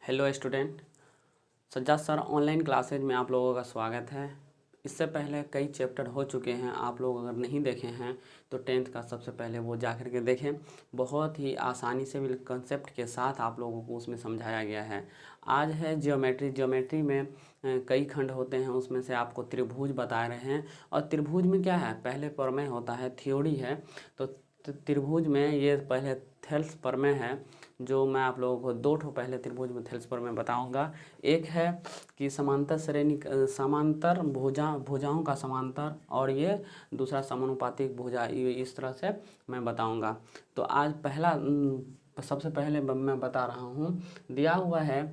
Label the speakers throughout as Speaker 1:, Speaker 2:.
Speaker 1: Hello student, Sajjad sir online classes में आप लोगों का स्वागत है। इससे पहले कई चैप्टर हो चुके हैं, आप लोग अगर नहीं देखे हैं तो 10th का सबसे पहले वो जा कर के देखें। बहुत ही आसानी से भी कंसेप्ट के साथ आप लोगों को उसमें समझाया गया है। आज है ज्योमेट्री में कई खंड होते हैं, उसमें से आपको त्रिभुज बता रहे हैं। और त्रिभुज में क्या है, पहले प्रमेय होता है, थ्योरी है। तो त्रिभुज में ये पहले थेल्स प्रमेय है, जो मैं आप लोगों को दो ठो पहले त्रिभुज में थेल्स प्रमेय बताऊंगा। एक है कि समांतर श्रेणी समांतर भुजाओं का समांतर, और ये दूसरा समानुपातिक भुजा, इस तरह से मैं बताऊंगा। तो आज पहला सबसे पहले मैं बता रहा हूँ, दिया हुआ है।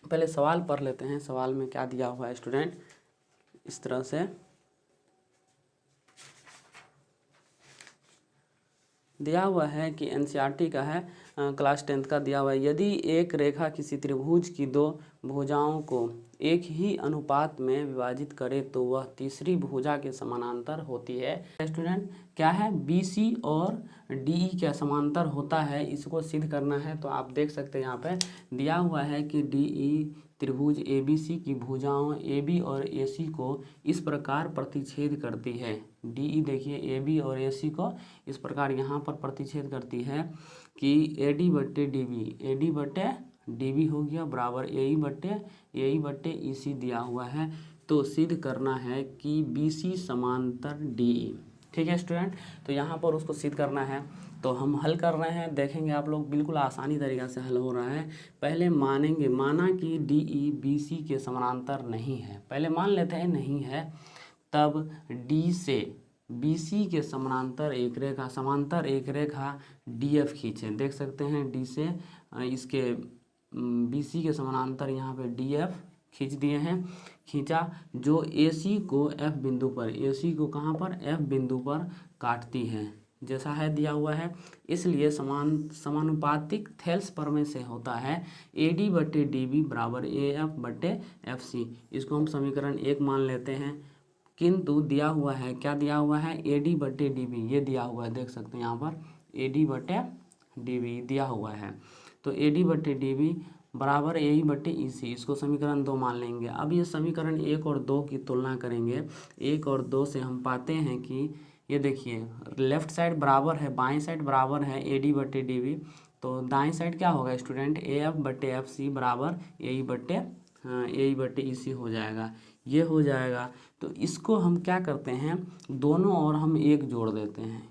Speaker 1: पहले सवाल पढ़ लेते हैं। सवाल में क्या दिया हुआ है स्टूडेंट, इस तरह से दिया हुआ है कि एनसीईआरटी का है, क्लास 10th का दिया हुआ है। यदि एक रेखा किसी त्रिभुज की दो भुजाओं को एक ही अनुपात में विभाजित करे तो वह तीसरी भुजा के समानांतर होती है। स्टूडेंट क्या है, BC और DE क्या समांतर होता है, इसको सिद्ध करना है। तो आप देख सकते हैं यहाँ पे दिया हुआ है कि DE त्रिभुज ABC की भुजाओं AB और AC को इस प्रकार प्रतिच्छेद करती है। DE देखिए AB और AC को इस प्रकार यहाँ पर प्रतिच्छेद करती है कि AD बट्टे DB हो गया बराबर AE बट्टे EC दिया हुआ है। तो सिद्ध करना है कि BC समांतर DE। ठीक है स्टूडेंट, तो यहाँ पर उसको सिद्ध करना है। तो हम हल कर रहे हैं, देखेंगे आप लोग, बिल्कुल आसानी तरीक़ा से हल हो रहा है। पहले माना कि DE BC के समानांतर नहीं है। पहले मान लेते हैं नहीं है, तब D से BC के समानांतर एक रेखा DF खींचे। देख सकते हैं D से इसके BC के समानांतर यहाँ पे DF खींच दिए हैं, खींचा, जो AC को F बिंदु पर, AC को कहाँ पर, F बिंदु पर काटती है, जैसा है दिया हुआ है। इसलिए समानुपातिक थेल्स प्रमेय से होता है AD बट्टे DB बराबर AF बट्टे FC। इसको हम समीकरण 1 मान लेते हैं। किंतु दिया हुआ है, क्या दिया हुआ है, AD बट्टे DB ये दिया हुआ है। देख सकते हैं यहाँ पर AD बट्टे DB दिया हुआ है। तो AD बट्टे DB बराबर AE बट्टे EC, इसको समीकरण 2 मान लेंगे। अब ये समीकरण 1 और 2 की तुलना करेंगे। 1 और 2 से हम पाते हैं कि ये देखिए, लेफ्ट साइड बराबर है, बाएं साइड बराबर है AD बट्टे DB। तो दाएं साइड क्या होगा स्टूडेंट, AF बट्टे FC बराबर AE बट्टे EC हो जाएगा, ये हो जाएगा। तो इसको हम क्या करते हैं, दोनों ओर हम 1 जोड़ देते हैं।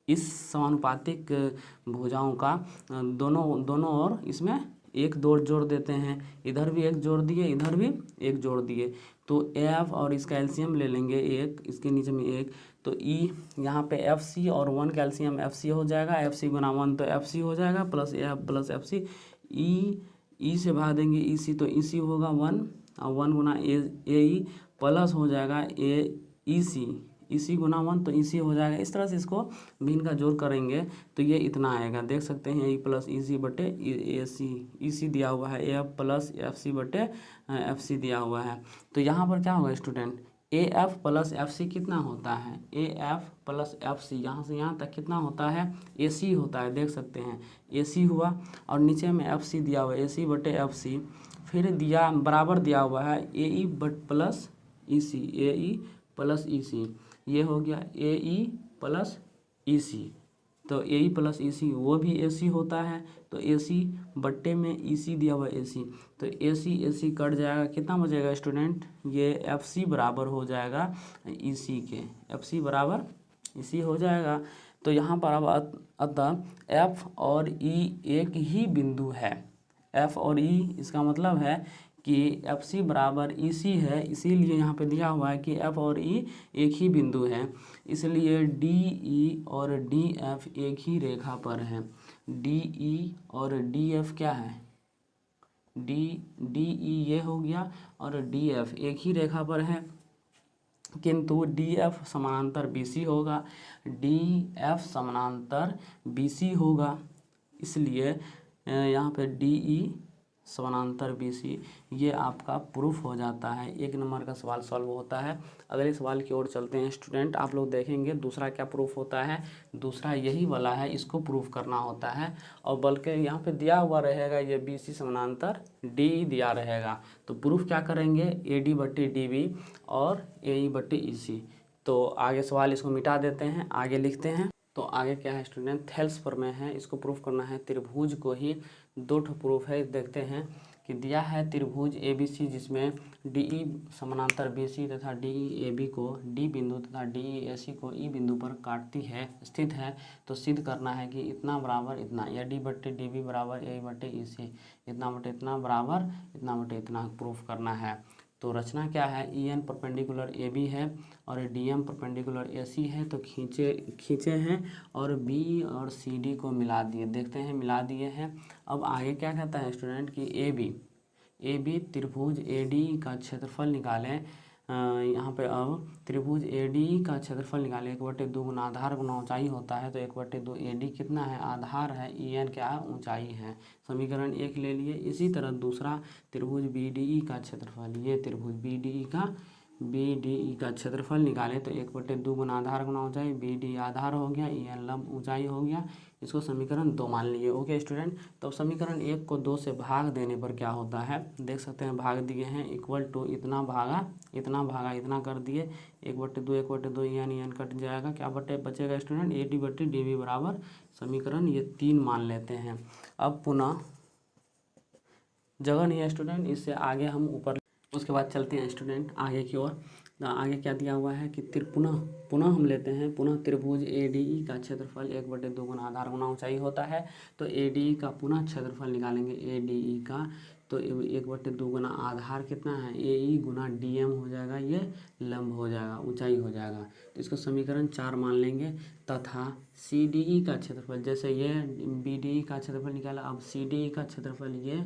Speaker 1: इस समानुपातिक भुजाओं का दोनों ओर इसमें 1 जोड़ देते हैं। इधर भी 1 जोड़ दिए, इधर भी 1 जोड़ दिए। तो F और इसका एलसीएम ले लेंगे 1, इसके नीचे में 1। तो E यहाँ पे FC और 1 का एलसीएम FC हो जाएगा, FC गुना 1 तो FC हो जाएगा, plus AF plus FC। E से भाग देंगे EC, तो EC होगा 1, और 1 गुना AE प्लस हो जाएगा EC गुना 1 तो EC हो जाएगा। इस तरह से इसको भी इनका जोड़ करेंगे तो ये इतना आएगा। देख सकते हैं AE प्लस EC बटे EC दिया हुआ है, AF प्लस FC बटे FC दिया हुआ है। तो यहाँ पर क्या होगा स्टूडेंट, AF प्लस FC कितना होता है, AF प्लस FC यहाँ से यहाँ तक कितना होता है, AC होता है। देख सकते हैं AC हुआ, और नीचे में FC दिया हुआ है, AC बटे FC। फिर दिया बराबर दिया हुआ है AE plus EC, AE plus EC, ये हो गया AE प्लस EC। तो AE प्लस EC वो भी AC होता है, तो AC बट्टे में EC दिया हुआ AC। तो AC कट जाएगा, कितना बचेगा स्टूडेंट, ये FC बराबर हो जाएगा EC के, FC बराबर EC हो जाएगा। तो यहाँ पर अब अतः F और E एक ही बिंदु है। F और E इसका मतलब है कि FC बराबर EC है, इसीलिए यहाँ पे दिया हुआ है कि F और E एक ही बिंदु है। इसलिए DE और DF एक ही रेखा पर है। DE और DF क्या है, DE ये हो गया, और DF एक ही रेखा पर है। किंतु DF समानांतर BC होगा, DF समानांतर BC होगा। इसलिए यहाँ पे DE समानांतर BC, ये आपका प्रूफ हो जाता है। 1 नंबर का सवाल सॉल्व होता है। अगले सवाल की ओर चलते हैं स्टूडेंट। आप लोग देखेंगे दूसरा क्या प्रूफ होता है, दूसरा यही वाला है, इसको प्रूफ करना होता है। और बल्कि यहाँ पे दिया हुआ रहेगा ये BC समानांतर DE दिया रहेगा, तो प्रूफ क्या करेंगे, AD/DB और AE/EC। तो आगे सवाल इसको मिटा देते हैं, आगे लिखते हैं। तो आगे क्या है स्टूडेंट, थेल्स प्रमेय है, इसको प्रूफ करना है। त्रिभुज को ही 2 ठो प्रूफ है, देखते हैं कि दिया है त्रिभुज ABC जिसमें DE समानांतर BC तथा DE AB को D बिंदु तथा DE AC को E बिंदु पर काटती है, स्थित है। तो सिद्ध करना है कि इतना बराबर इतना, AD/DB बराबर AE/EC, इतना बटे इतना बराबर इतना बटे इतना प्रूफ करना है। तो रचना क्या है, EN परपेंडिकुलर AB है और DM परपेंडिकुलर AC है, तो खींचे हैं और B और CD को मिला दिए। देखते हैं मिला दिए हैं। अब आगे क्या कहता है स्टूडेंट कि AB त्रिभुज AD का क्षेत्रफल निकालें। यहाँ पे अब त्रिभुज AD का क्षेत्रफल निकालें, 1/2 गुना आधार गुना ऊंचाई होता है, तो 1/2 AD कितना है, आधार है, EN क्या है, ऊंचाई है। समीकरण 1 ले लिए। इसी तरह दूसरा त्रिभुज BDE का क्षेत्रफल, ये त्रिभुज BDE का क्षेत्रफल निकाले, तो 1/2 गुना आधार गुना ऊंचाई, BD आधार हो गया, EN लंब ऊंचाई हो गया। इसको समीकरण 2 मान लिए। ओके स्टूडेंट, तो समीकरण 1 को 2 से भाग देने पर क्या होता है, देख सकते हैं भाग दिए हैं, इक्वल टू इतना भागा इतना कर दिए, 1/2 EN कट जाएगा, क्या बचेगा स्टूडेंट, AD/DB बराबर समीकरण ये 3 मान लेते हैं। अब पुनः जगह नहीं है स्टूडेंट, इससे आगे हम ऊपर, उसके बाद चलते हैं स्टूडेंट आगे की ओर। आगे क्या दिया हुआ है कि पुनः हम लेते हैं, पुनः त्रिभुज ADE का क्षेत्रफल 1/2 गुना आधार गुना ऊंचाई होता है, तो ADE का पुनः क्षेत्रफल निकालेंगे, ADE का, तो 1/2 गुना आधार कितना है, AE गुना DM हो जाएगा, ये लंब हो जाएगा, ऊंचाई हो जाएगा। तो इसको समीकरण 4 मान लेंगे। तथा CDE का क्षेत्रफल, जैसे ये BDE का क्षेत्रफल निकाला, अब CDE का क्षेत्रफल ये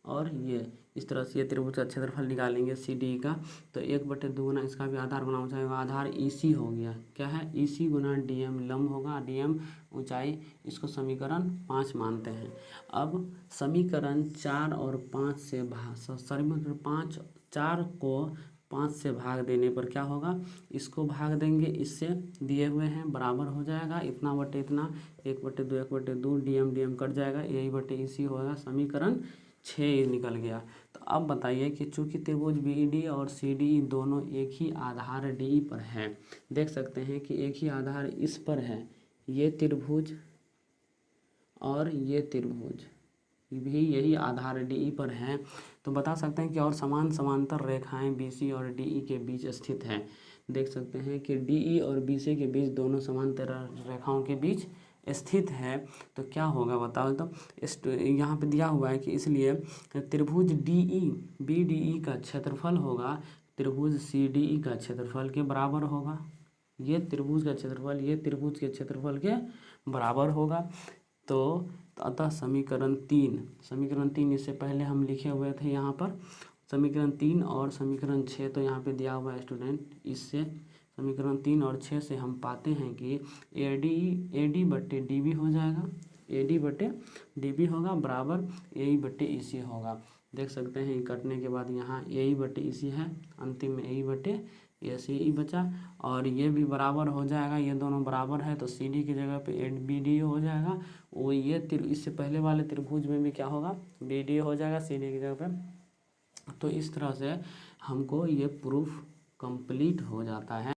Speaker 1: और ये, इस तरह से ये त्रिभुज का क्षेत्रफल निकालेंगे CDE का, तो 1/2 गुना इसका भी आधार गुना ऊंचाई होगा, आधार EC हो गया, क्या है, EC गुना DM लंब होगा, DM ऊंचाई। इसको समीकरण 5 मानते हैं। अब समीकरण 4 और 5 से समीकरण 4 को 5 से भाग देने पर क्या होगा, इसको भाग देंगे, इससे दिए हुए हैं बराबर हो जाएगा, इतना बटे इतना, 1/2 DM कट जाएगा, AE/EC होगा, समीकरण 6 निकल गया। तो अब बताइए कि चूंकि त्रिभुज BD और CDE दोनों एक ही आधार DE पर है, देख सकते हैं कि एक ही आधार इस पर है, ये त्रिभुज और ये त्रिभुज भी यही आधार DE पर है, तो बता सकते हैं कि और समान समांतर रेखाएं BC और DE के बीच स्थित है। देख सकते हैं कि DE और BC के बीच दोनों समांतर रेखाओं के बीच स्थित है, तो क्या होगा बताओ। तो यहाँ पे दिया हुआ है कि इसलिए त्रिभुज BDE का क्षेत्रफल होगा त्रिभुज CDE का क्षेत्रफल के बराबर होगा। ये त्रिभुज का क्षेत्रफल ये त्रिभुज के क्षेत्रफल के बराबर होगा। तो अतः समीकरण 3 इससे पहले हम लिखे हुए थे यहाँ पर, समीकरण 3 और समीकरण 6 तो यहाँ पे दिया हुआ है स्टूडेंट। इससे समीकरण 3 और 6 से हम पाते हैं कि AD/DB हो जाएगा, AD/DB होगा बराबर AE/EC होगा। देख सकते हैं कटने के बाद यहाँ AE/EC है, अंतिम में AE/EC बचा, और ये भी बराबर हो जाएगा, ये दोनों बराबर है, तो CD की जगह पे BD हो जाएगा। वो ये इससे पहले वाले त्रिभुज में भी क्या होगा, BD हो जाएगा CD की जगह पे। तो इस तरह से हमको ये प्रूफ कंप्लीट हो जाता है।